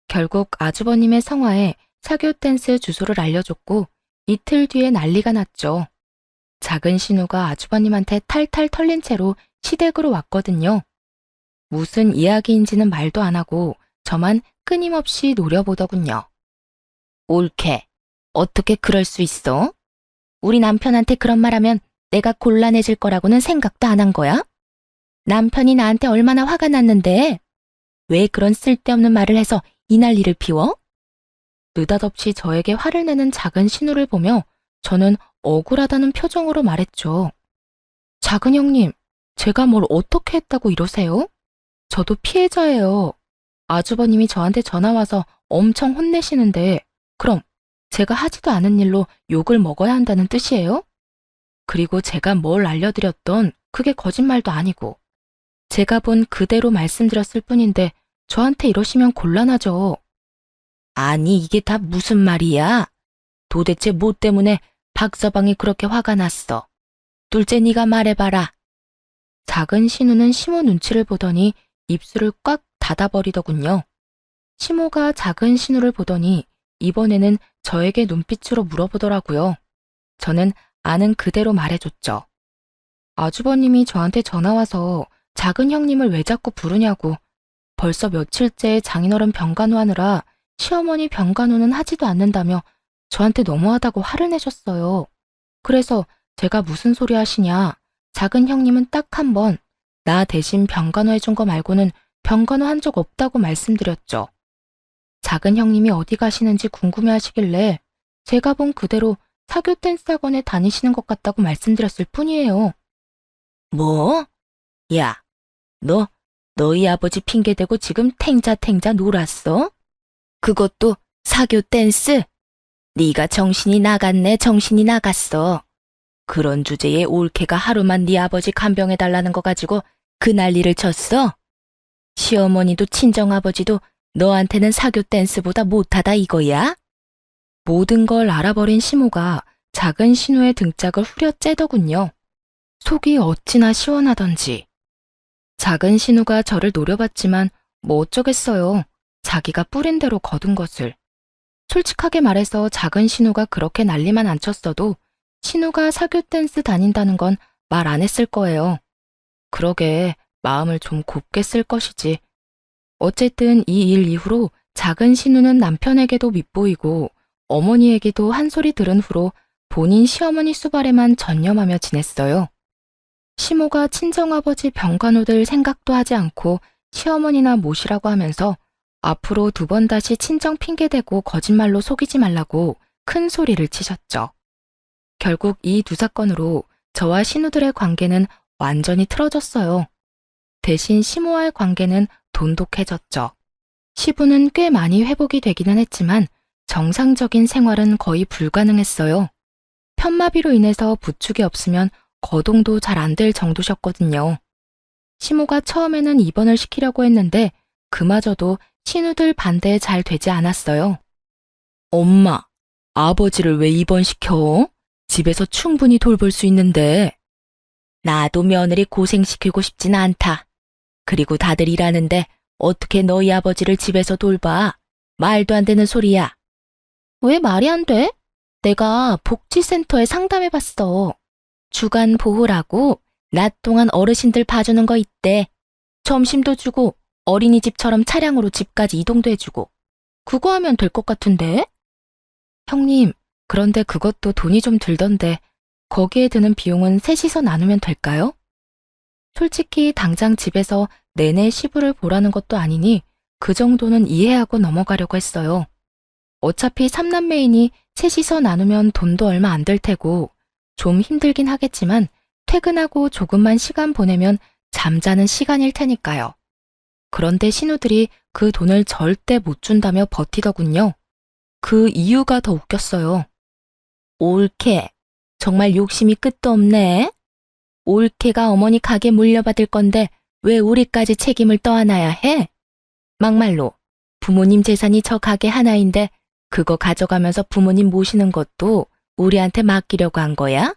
결국 아주버님의 성화에 사교 댄스 주소를 알려줬고 이틀 뒤에 난리가 났죠. 작은 신우가 아주버님한테 탈탈 털린 채로 시댁으로 왔거든요. 무슨 이야기인지는 말도 안 하고 저만 끊임없이 노려보더군요. 옳게. 어떻게 그럴 수 있어? 우리 남편한테 그런 말하면 내가 곤란해질 거라고는 생각도 안 한 거야? 남편이 나한테 얼마나 화가 났는데 왜 그런 쓸데없는 말을 해서 이 난리를 피워? 느닷없이 저에게 화를 내는 작은 신우를 보며 저는 억울하다는 표정으로 말했죠. 작은 형님, 제가 뭘 어떻게 했다고 이러세요? 저도 피해자예요. 아주버님이 저한테 전화와서 엄청 혼내시는데 그럼 제가 하지도 않은 일로 욕을 먹어야 한다는 뜻이에요? 그리고 제가 뭘 알려드렸던 그게 거짓말도 아니고 제가 본 그대로 말씀드렸을 뿐인데 저한테 이러시면 곤란하죠. 아니 이게 다 무슨 말이야? 도대체 뭐 때문에 박서방이 그렇게 화가 났어? 둘째 네가 말해봐라. 작은 신우는 시모 눈치를 보더니 입술을 꽉 닫아버리더군요. 시모가 작은 신우를 보더니 이번에는 저에게 눈빛으로 물어보더라고요. 저는 아는 그대로 말해줬죠. 아주버님이 저한테 전화와서 작은 형님을 왜 자꾸 부르냐고. 벌써 며칠째 장인어른 병간호 하느라 시어머니 병간호는 하지도 않는다며 저한테 너무하다고 화를 내셨어요. 그래서 제가 무슨 소리 하시냐. 작은 형님은 딱 한 번 나 대신 병간호 해준 거 말고는 병간호 한 적 없다고 말씀드렸죠. 작은 형님이 어디 가시는지 궁금해 하시길래 제가 본 그대로 사교 댄스 학원에 다니시는 것 같다고 말씀드렸을 뿐이에요. 뭐? 야, 너희 아버지 핑계대고 지금 탱자탱자 놀았어? 그것도 사교 댄스? 네가 정신이 나갔네, 정신이 나갔어. 그런 주제에 올케가 하루만 네 아버지 간병해달라는 거 가지고 그 난리를 쳤어? 시어머니도 친정아버지도 너한테는 사교 댄스보다 못하다 이거야? 모든 걸 알아버린 시모가 작은 신우의 등짝을 후려째더군요. 속이 어찌나 시원하던지. 작은 신우가 저를 노려봤지만 뭐 어쩌겠어요. 자기가 뿌린 대로 거둔 것을. 솔직하게 말해서 작은 신우가 그렇게 난리만 안 쳤어도 신우가 사교 댄스 다닌다는 건 말 안 했을 거예요. 그러게 마음을 좀 곱게 쓸 것이지. 어쨌든 이 일 이후로 작은 신우는 남편에게도 밉보이고 어머니에게도 한 소리 들은 후로 본인 시어머니 수발에만 전념하며 지냈어요. 시모가 친정아버지 병간호될 생각도 하지 않고 시어머니나 모시라고 하면서 앞으로 2번 다시 친정 핑계대고 거짓말로 속이지 말라고 큰 소리를 치셨죠. 결국 이 2사건으로 저와 신우들의 관계는 완전히 틀어졌어요. 대신 시모와의 관계는 돈독해졌죠. 시부는 꽤 많이 회복이 되기는 했지만 정상적인 생활은 거의 불가능했어요. 편마비로 인해서 부축이 없으면 거동도 잘 안 될 정도셨거든요. 시모가 처음에는 입원을 시키려고 했는데 그마저도 신우들 반대에 잘 되지 않았어요. 엄마, 아버지를 왜 입원시켜? 집에서 충분히 돌볼 수 있는데. 나도 며느리 고생시키고 싶진 않다. 그리고 다들 일하는데 어떻게 너희 아버지를 집에서 돌봐? 말도 안 되는 소리야. 왜 말이 안 돼? 내가 복지센터에 상담해봤어. 주간 보호라고 낮 동안 어르신들 봐주는 거 있대. 점심도 주고 어린이집처럼 차량으로 집까지 이동도 해주고. 그거 하면 될 것 같은데? 형님, 그런데 그것도 돈이 좀 들던데 거기에 드는 비용은 셋이서 나누면 될까요? 솔직히 당장 집에서 내내 시부를 보라는 것도 아니니 그 정도는 이해하고 넘어가려고 했어요. 어차피 3남매이니 셋이서 나누면 돈도 얼마 안 될 테고 좀 힘들긴 하겠지만 퇴근하고 조금만 시간 보내면 잠자는 시간일 테니까요. 그런데 신우들이 그 돈을 절대 못 준다며 버티더군요. 그 이유가 더 웃겼어요. 올케, 정말 욕심이 끝도 없네. 올케가 어머니 가게 물려받을 건데 왜 우리까지 책임을 떠안아야 해? 막말로 부모님 재산이 저 가게 하나인데 그거 가져가면서 부모님 모시는 것도 우리한테 맡기려고 한 거야?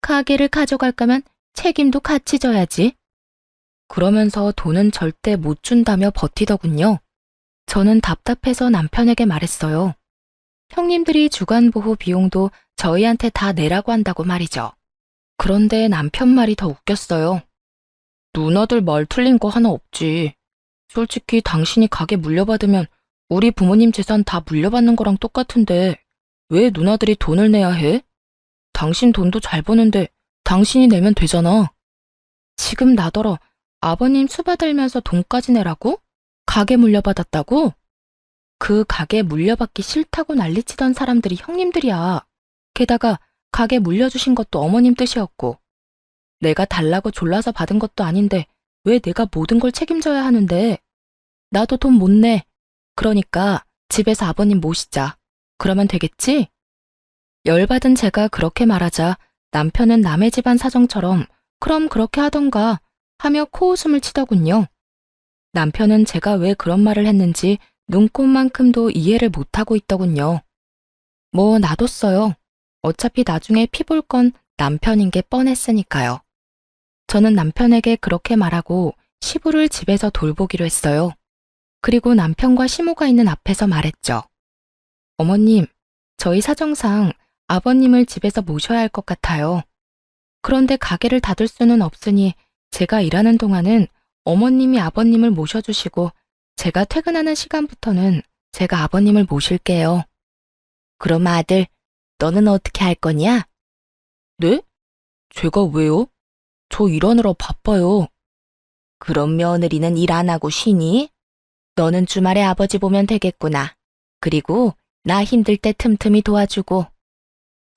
가게를 가져갈 거면 책임도 같이 져야지. 그러면서 돈은 절대 못 준다며 버티더군요. 저는 답답해서 남편에게 말했어요. 형님들이 주간보호 비용도 저희한테 다 내라고 한다고 말이죠. 그런데 남편 말이 더 웃겼어요. 누나들 말 틀린 거 하나 없지. 솔직히 당신이 가게 물려받으면 우리 부모님 재산 다 물려받는 거랑 똑같은데 왜 누나들이 돈을 내야 해? 당신 돈도 잘 버는데 당신이 내면 되잖아. 지금 나더러 아버님 수받들면서 돈까지 내라고? 가게 물려받았다고? 그 가게 물려받기 싫다고 난리치던 사람들이 형님들이야. 게다가 가게 물려주신 것도 어머님 뜻이었고 내가 달라고 졸라서 받은 것도 아닌데 왜 내가 모든 걸 책임져야 하는데. 나도 돈 못 내. 그러니까 집에서 아버님 모시자. 그러면 되겠지? 열받은 제가 그렇게 말하자 남편은 남의 집안 사정처럼 그럼 그렇게 하던가 하며 코웃음을 치더군요. 남편은 제가 왜 그런 말을 했는지 눈꼽만큼도 이해를 못하고 있더군요. 뭐 놔뒀어요. 어차피 나중에 피 볼 건 남편인 게 뻔했으니까요. 저는 남편에게 그렇게 말하고 시부를 집에서 돌보기로 했어요. 그리고 남편과 시모가 있는 앞에서 말했죠. 어머님, 저희 사정상 아버님을 집에서 모셔야 할 것 같아요. 그런데 가게를 닫을 수는 없으니 제가 일하는 동안은 어머님이 아버님을 모셔주시고 제가 퇴근하는 시간부터는 제가 아버님을 모실게요. 그럼 아들, 너는 어떻게 할 거냐? 네? 제가 왜요? 저 일하느라 바빠요. 그럼 며느리는 일 안 하고 쉬니? 너는 주말에 아버지 보면 되겠구나. 그리고 나 힘들 때 틈틈이 도와주고.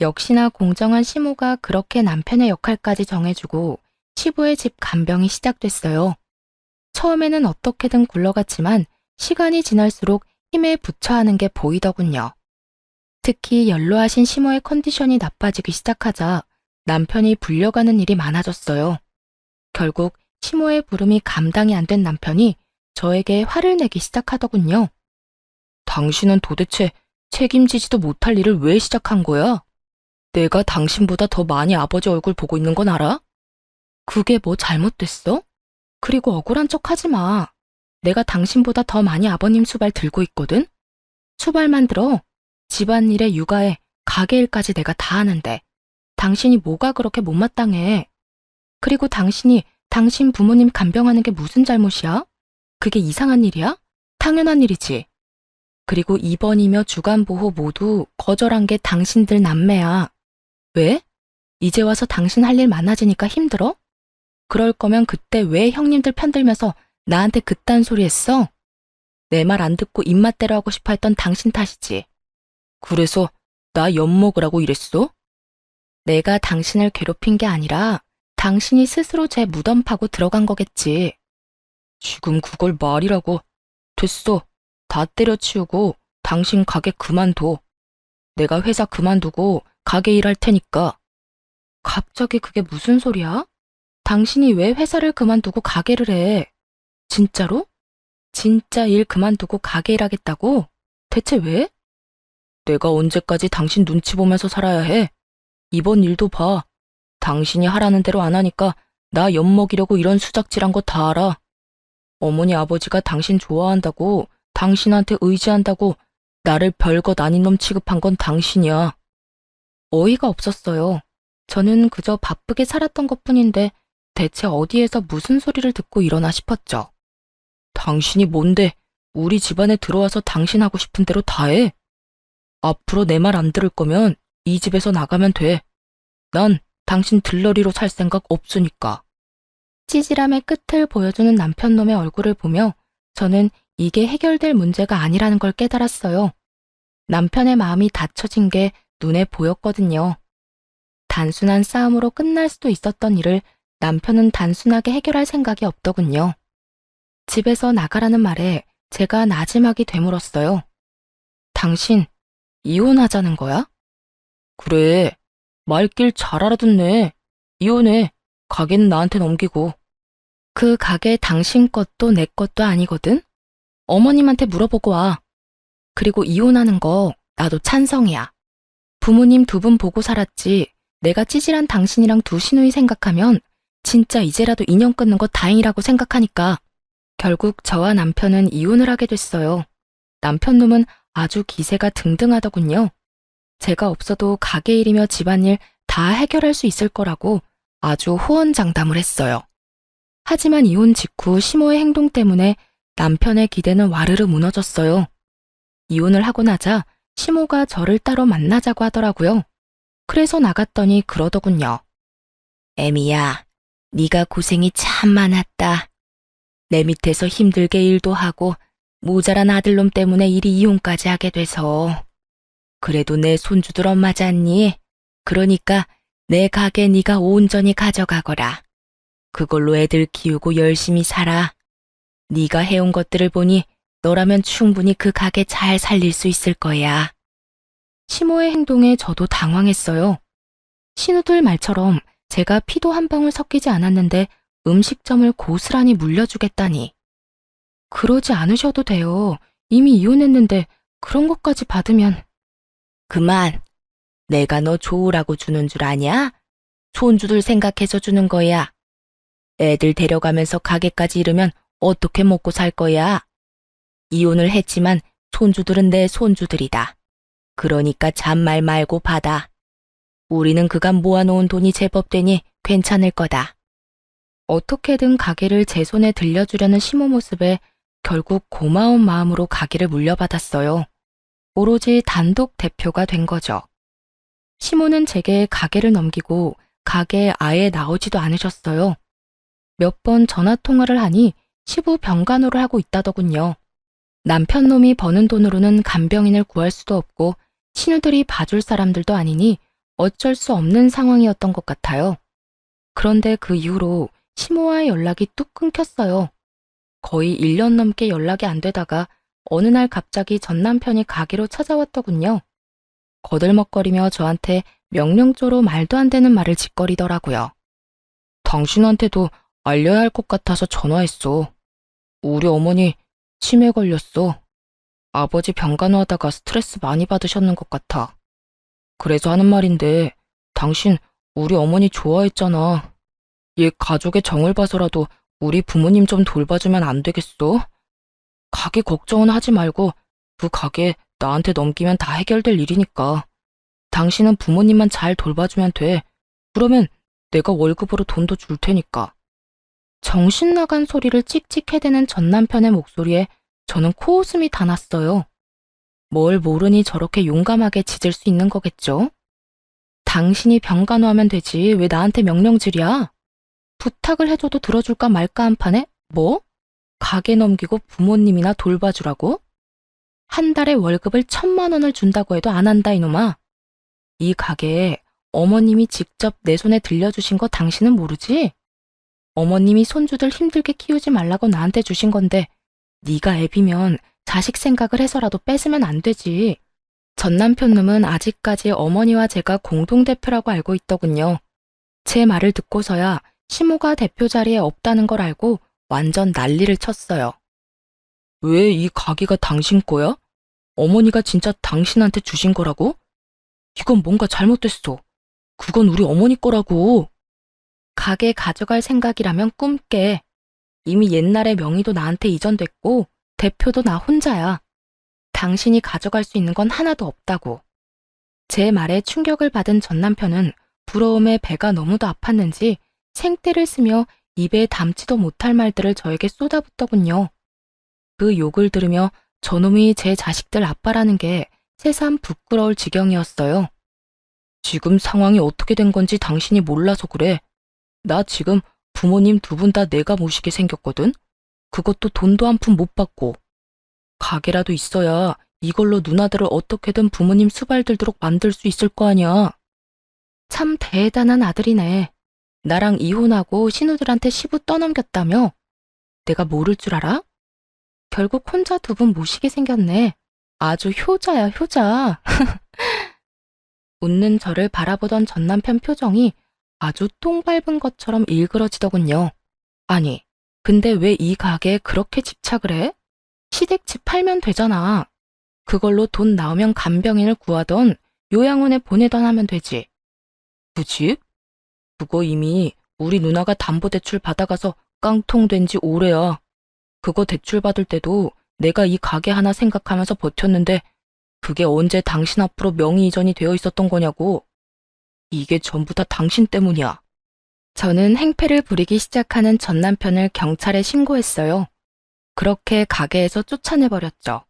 역시나 공정한 시모가 그렇게 남편의 역할까지 정해주고 시부의 집 간병이 시작됐어요. 처음에는 어떻게든 굴러갔지만 시간이 지날수록 힘에 부처 하는 게 보이더군요. 특히 연로하신 시모의 컨디션이 나빠지기 시작하자 남편이 불려가는 일이 많아졌어요. 결국 시모의 부름이 감당이 안 된 남편이 저에게 화를 내기 시작하더군요. 당신은 도대체 책임지지도 못할 일을 왜 시작한 거야? 내가 당신보다 더 많이 아버지 얼굴 보고 있는 건 알아? 그게 뭐 잘못됐어? 그리고 억울한 척 하지 마. 내가 당신보다 더 많이 아버님 수발 들고 있거든? 수발만 들어. 집안일에 육아에 가게일까지 내가 다 하는데 당신이 뭐가 그렇게 못마땅해? 그리고 당신이 당신 부모님 간병하는 게 무슨 잘못이야? 그게 이상한 일이야? 당연한 일이지. 그리고 입원이며 주간보호 모두 거절한 게 당신들 남매야. 왜? 이제 와서 당신 할 일 많아지니까 힘들어? 그럴 거면 그때 왜 형님들 편들면서 나한테 그딴 소리 했어? 내 말 안 듣고 입맛대로 하고 싶어 했던 당신 탓이지. 그래서 나 엿먹으라고 이랬어? 내가 당신을 괴롭힌 게 아니라 당신이 스스로 제 무덤 파고 들어간 거겠지. 지금 그걸 말이라고. 됐어. 다 때려치우고 당신 가게 그만둬. 내가 회사 그만두고 가게 일할 테니까. 갑자기 그게 무슨 소리야? 당신이 왜 회사를 그만두고 가게를 해? 진짜로? 진짜 일 그만두고 가게 일하겠다고? 대체 왜? 내가 언제까지 당신 눈치 보면서 살아야 해? 이번 일도 봐. 당신이 하라는 대로 안 하니까 나 엿먹이려고 이런 수작질한 거 다 알아. 어머니 아버지가 당신 좋아한다고, 당신한테 의지한다고 나를 별것 아닌 놈 취급한 건 당신이야. 어이가 없었어요. 저는 그저 바쁘게 살았던 것뿐인데 대체 어디에서 무슨 소리를 듣고 일어나 싶었죠. 당신이 뭔데 우리 집안에 들어와서 당신 하고 싶은 대로 다 해? 앞으로 내 말 안 들을 거면 이 집에서 나가면 돼. 난 당신 들러리로 살 생각 없으니까. 찌질함의 끝을 보여주는 남편놈의 얼굴을 보며 저는 이게 해결될 문제가 아니라는 걸 깨달았어요. 남편의 마음이 닫혀진 게 눈에 보였거든요. 단순한 싸움으로 끝날 수도 있었던 일을 남편은 단순하게 해결할 생각이 없더군요. 집에서 나가라는 말에 제가 나지막이 되물었어요. 당신 이혼하자는 거야? 그래. 말길 잘 알아듣네. 이혼해. 가게는 나한테 넘기고. 그 가게 당신 것도 내 것도 아니거든? 어머님한테 물어보고 와. 그리고 이혼하는 거 나도 찬성이야. 부모님 두 분 보고 살았지. 내가 찌질한 당신이랑 두 시누이 생각하면 진짜 이제라도 인연 끊는 거 다행이라고 생각하니까. 결국 저와 남편은 이혼을 하게 됐어요. 남편놈은 아주 기세가 등등하더군요. 제가 없어도 가게 일이며 집안일 다 해결할 수 있을 거라고 아주 호언장담을 했어요. 하지만 이혼 직후 시모의 행동 때문에 남편의 기대는 와르르 무너졌어요. 이혼을 하고 나자 시모가 저를 따로 만나자고 하더라고요. 그래서 나갔더니 그러더군요. 애미야, 네가 고생이 참 많았다. 내 밑에서 힘들게 일도 하고 모자란 아들놈 때문에 이리 이혼까지 하게 돼서. 그래도 내 손주들 엄마잖니? 그러니까 내 가게 네가 온전히 가져가거라. 그걸로 애들 키우고 열심히 살아. 네가 해온 것들을 보니 너라면 충분히 그 가게 잘 살릴 수 있을 거야. 시모의 행동에 저도 당황했어요. 신우들 말처럼 제가 피도 한 방울 섞이지 않았는데 음식점을 고스란히 물려주겠다니. 그러지 않으셔도 돼요. 이미 이혼했는데 그런 것까지 받으면. 그만. 내가 너 좋으라고 주는 줄 아냐? 손주들 생각해서 주는 거야. 애들 데려가면서 가게까지 이르면 어떻게 먹고 살 거야? 이혼을 했지만 손주들은 내 손주들이다. 그러니까 잔말 말고 받아. 우리는 그간 모아놓은 돈이 제법 되니 괜찮을 거다. 어떻게든 가게를 제 손에 들려주려는 시모 모습에 결국 고마운 마음으로 가게를 물려받았어요. 오로지 단독 대표가 된 거죠. 시모는 제게 가게를 넘기고 가게에 아예 나오지도 않으셨어요. 몇 번 전화 통화를 하니 시부 병간호를 하고 있다더군요. 남편 놈이 버는 돈으로는 간병인을 구할 수도 없고 신우들이 봐줄 사람들도 아니니 어쩔 수 없는 상황이었던 것 같아요. 그런데 그 이후로 시모와의 연락이 뚝 끊겼어요. 거의 1년 넘게 연락이 안 되다가 어느 날 갑자기 전 남편이 가게로 찾아왔더군요. 거들먹거리며 저한테 명령조로 말도 안 되는 말을 짓거리더라고요. 당신한테도 알려야 할 것 같아서 전화했어. 우리 어머니 치매 걸렸어. 아버지 병간호하다가 스트레스 많이 받으셨는 것 같아. 그래서 하는 말인데 당신 우리 어머니 좋아했잖아. 얘 가족의 정을 봐서라도 우리 부모님 좀 돌봐주면 안 되겠어? 가게 걱정은 하지 말고 그 가게 나한테 넘기면 다 해결될 일이니까. 당신은 부모님만 잘 돌봐주면 돼. 그러면 내가 월급으로 돈도 줄 테니까. 정신 나간 소리를 찍찍 해대는 전 남편의 목소리에 저는 코웃음이 다 났어요. 뭘 모르니 저렇게 용감하게 짖을 수 있는 거겠죠? 당신이 병간호하면 되지 왜 나한테 명령질이야? 부탁을 해줘도 들어줄까 말까 한 판에 뭐? 가게 넘기고 부모님이나 돌봐주라고? 한 달에 월급을 1,000만 원을 준다고 해도 안 한다 이놈아. 이 가게에 어머님이 직접 내 손에 들려주신 거 당신은 모르지? 어머님이 손주들 힘들게 키우지 말라고 나한테 주신 건데 네가 애비면 자식 생각을 해서라도 뺏으면 안 되지. 전 남편놈은 아직까지 어머니와 제가 공동대표라고 알고 있더군요. 제 말을 듣고서야 시모가 대표 자리에 없다는 걸 알고 완전 난리를 쳤어요. 왜 이 가게가 당신 거야? 어머니가 진짜 당신한테 주신 거라고? 이건 뭔가 잘못됐어. 그건 우리 어머니 거라고. 가게 가져갈 생각이라면 꿈 깨. 이미 옛날에 명의도 나한테 이전됐고 대표도 나 혼자야. 당신이 가져갈 수 있는 건 하나도 없다고. 제 말에 충격을 받은 전 남편은 부러움에 배가 너무도 아팠는지 생떼를 쓰며 입에 담지도 못할 말들을 저에게 쏟아붓더군요. 그 욕을 들으며 저놈이 제 자식들 아빠라는 게 새삼 부끄러울 지경이었어요. 지금 상황이 어떻게 된 건지 당신이 몰라서 그래. 나 지금 부모님 두 분 다 내가 모시게 생겼거든? 그것도 돈도 한 푼 못 받고. 가게라도 있어야 이걸로 누나들을 어떻게든 부모님 수발 들도록 만들 수 있을 거 아니야. 참 대단한 아들이네. 나랑 이혼하고 신우들한테 시부 떠넘겼다며? 내가 모를 줄 알아? 결국 혼자 두 분 모시게 생겼네. 아주 효자야, 효자. 웃는 저를 바라보던 전 남편 표정이 아주 똥 밟은 것처럼 일그러지더군요. 아니, 근데 왜 이 가게에 그렇게 집착을 해? 시댁집 팔면 되잖아. 그걸로 돈 나오면 간병인을 구하던 요양원에 보내던 하면 되지. 그 집? 그거 이미 우리 누나가 담보대출 받아가서 깡통된 지 오래야. 그거 대출 받을 때도 내가 이 가게 하나 생각하면서 버텼는데 그게 언제 당신 앞으로 명의 이전이 되어 있었던 거냐고. 이게 전부 다 당신 때문이야. 저는 행패를 부리기 시작하는 전 남편을 경찰에 신고했어요. 그렇게 가게에서 쫓아내버렸죠.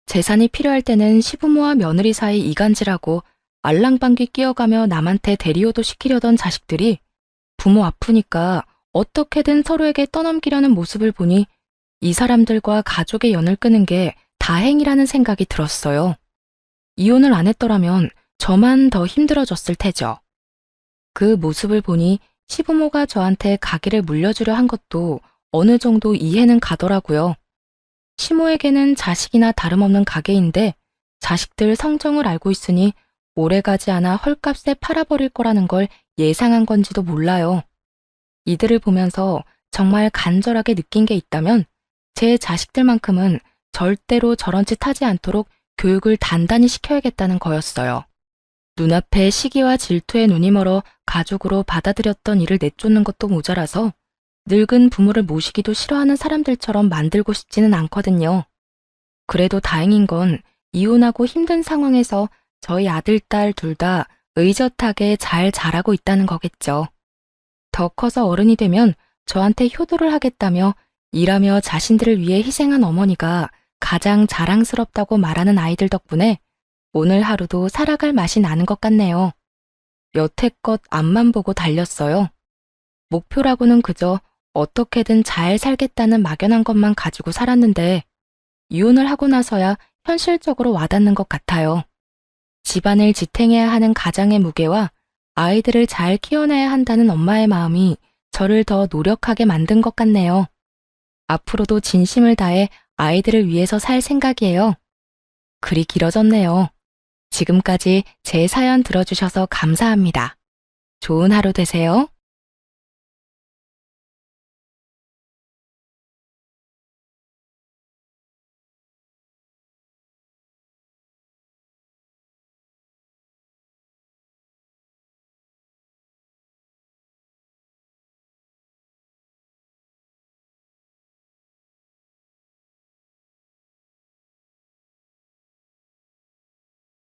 재산이 필요할 때는 시부모와 며느리 사이 이간질하고 알랑방귀 끼어가며 남한테 대리호도 시키려던 자식들이 부모 아프니까 어떻게든 서로에게 떠넘기려는 모습을 보니 이 사람들과 가족의 연을 끄는 게 다행이라는 생각이 들었어요. 이혼을 안 했더라면 저만 더 힘들어졌을 테죠. 그 모습을 보니 시부모가 저한테 가게를 물려주려 한 것도 어느 정도 이해는 가더라고요. 시모에게는 자식이나 다름없는 가게인데 자식들 성정을 알고 있으니 오래가지 않아 헐값에 팔아버릴 거라는 걸 예상한 건지도 몰라요. 이들을 보면서 정말 간절하게 느낀 게 있다면 제 자식들만큼은 절대로 저런 짓 하지 않도록 교육을 단단히 시켜야겠다는 거였어요. 눈앞에 시기와 질투에 눈이 멀어 가족으로 받아들였던 이를 내쫓는 것도 모자라서 늙은 부모를 모시기도 싫어하는 사람들처럼 만들고 싶지는 않거든요. 그래도 다행인 건 이혼하고 힘든 상황에서 저희 아들, 딸 둘 다 의젓하게 잘 자라고 있다는 거겠죠. 더 커서 어른이 되면 저한테 효도를 하겠다며 일하며 자신들을 위해 희생한 어머니가 가장 자랑스럽다고 말하는 아이들 덕분에 오늘 하루도 살아갈 맛이 나는 것 같네요. 여태껏 앞만 보고 달렸어요. 목표라고는 그저 어떻게든 잘 살겠다는 막연한 것만 가지고 살았는데 이혼을 하고 나서야 현실적으로 와닿는 것 같아요. 집안을 지탱해야 하는 가장의 무게와 아이들을 잘 키워내야 한다는 엄마의 마음이 저를 더 노력하게 만든 것 같네요. 앞으로도 진심을 다해 아이들을 위해서 살 생각이에요. 글이 길어졌네요. 지금까지 제 사연 들어주셔서 감사합니다. 좋은 하루 되세요.